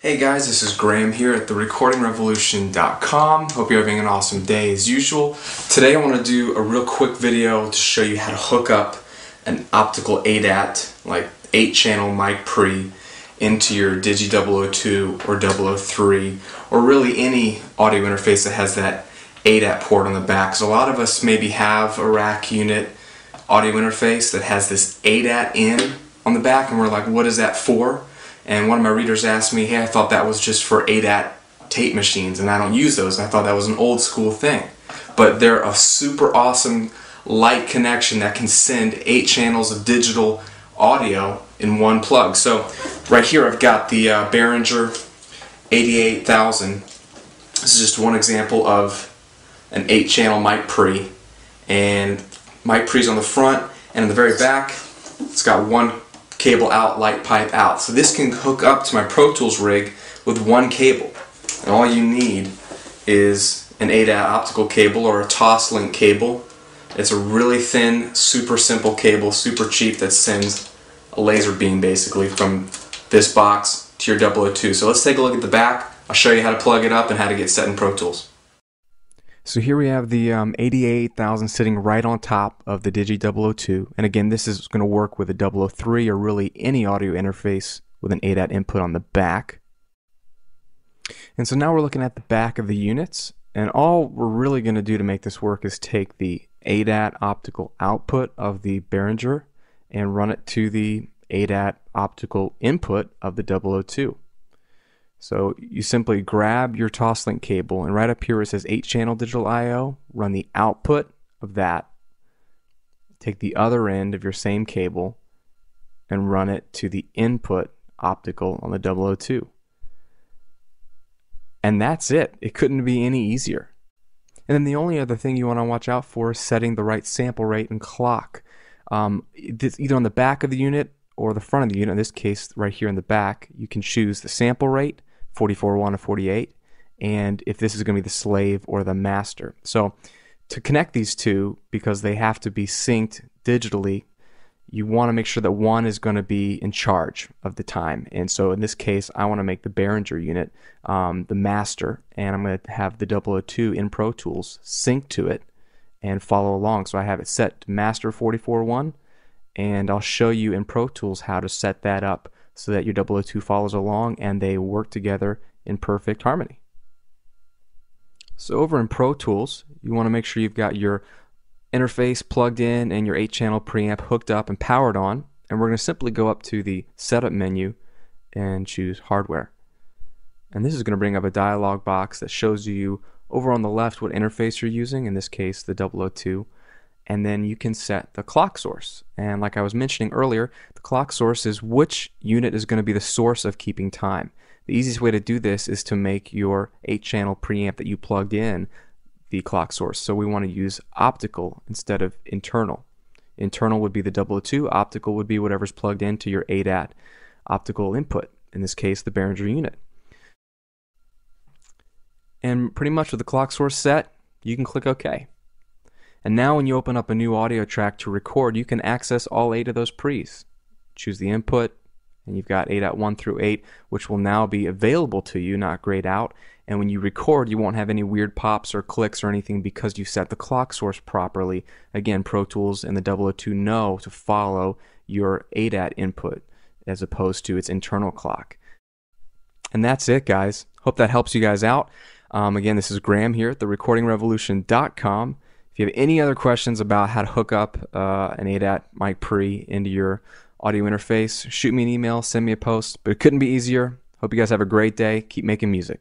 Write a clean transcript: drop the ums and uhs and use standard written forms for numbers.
Hey guys, this is Graham here at therecordingrevolution.com. Hope you're having an awesome day as usual. Today I want to do a real quick video to show you how to hook up an optical ADAT, like 8-channel mic pre, into your Digi 002 or 003, or really any audio interface that has that ADAT port on the back. So a lot of us maybe have a rack unit audio interface that has this ADAT in on the back, and we're like, what is that for? And one of my readers asked me, hey, I thought that was just for ADAT tape machines, and I don't use those. And I thought that was an old school thing. But they're a super awesome light connection that can send 8 channels of digital audio in one plug. So right here I've got the Behringer 88,000. This is just one example of an 8-channel mic pre. And mic pre's on the front, and in the very back it's got one cable out, light pipe out. So this can hook up to my Pro Tools rig with one cable. And all you need is an ADAT optical cable or a Toslink cable. It's a really thin, super simple cable, super cheap, that sends a laser beam basically from this box to your 002. So let's take a look at the back. I'll show you how to plug it up and how to get set in Pro Tools. So here we have the 88,000 sitting right on top of the Digi 002, and again this is going to work with a 003 or really any audio interface with an ADAT input on the back. And so now we're looking at the back of the units, and all we're really going to do to make this work is take the ADAT optical output of the Behringer and run it to the ADAT optical input of the 002. So you simply grab your Toslink cable, and right up here it says 8-channel digital I/O, run the output of that, take the other end of your same cable and run it to the input optical on the 002. And that's it. It couldn't be any easier. And then the only other thing you want to watch out for is setting the right sample rate and clock. Either on the back of the unit or the front of the unit. In this case, right here in the back, you can choose the sample rate, 44.1 or 48, and if this is going to be the slave or the master. So to connect these two, because they have to be synced digitally, you want to make sure that one is going to be in charge of the time. And so in this case, I want to make the Behringer unit the master, and I'm going to have the 002 in Pro Tools sync to it and follow along. So I have it set to master 44.1, and I'll show you in Pro Tools how to set that up so that your 002 follows along and they work together in perfect harmony. So over in Pro Tools, you want to make sure you've got your interface plugged in and your 8-channel preamp hooked up and powered on, and we're going to simply go up to the setup menu and choose hardware. And this is going to bring up a dialog box that shows you over on the left what interface you're using, in this case the 002. And then you can set the clock source. And like I was mentioning earlier, the clock source is which unit is going to be the source of keeping time. The easiest way to do this is to make your 8-channel preamp that you plugged in the clock source. So we want to use optical instead of internal. Internal would be the 002, optical would be whatever's plugged into your ADAT optical input, in this case the Behringer unit. And pretty much with the clock source set, you can click OK. And now when you open up a new audio track to record, you can access all 8 of those pre's. Choose the input, and you've got ADAT 1 through 8, which will now be available to you, not grayed out. And when you record, you won't have any weird pops or clicks or anything because you set the clock source properly. Again, Pro Tools and the 002 know to follow your ADAT input as opposed to its internal clock. And that's it, guys. Hope that helps you guys out. Again, this is Graham here at therecordingrevolution.com. If you have any other questions about how to hook up an ADAT mic pre into your audio interface, shoot me an email, send me a post. But it couldn't be easier. Hope you guys have a great day. Keep making music.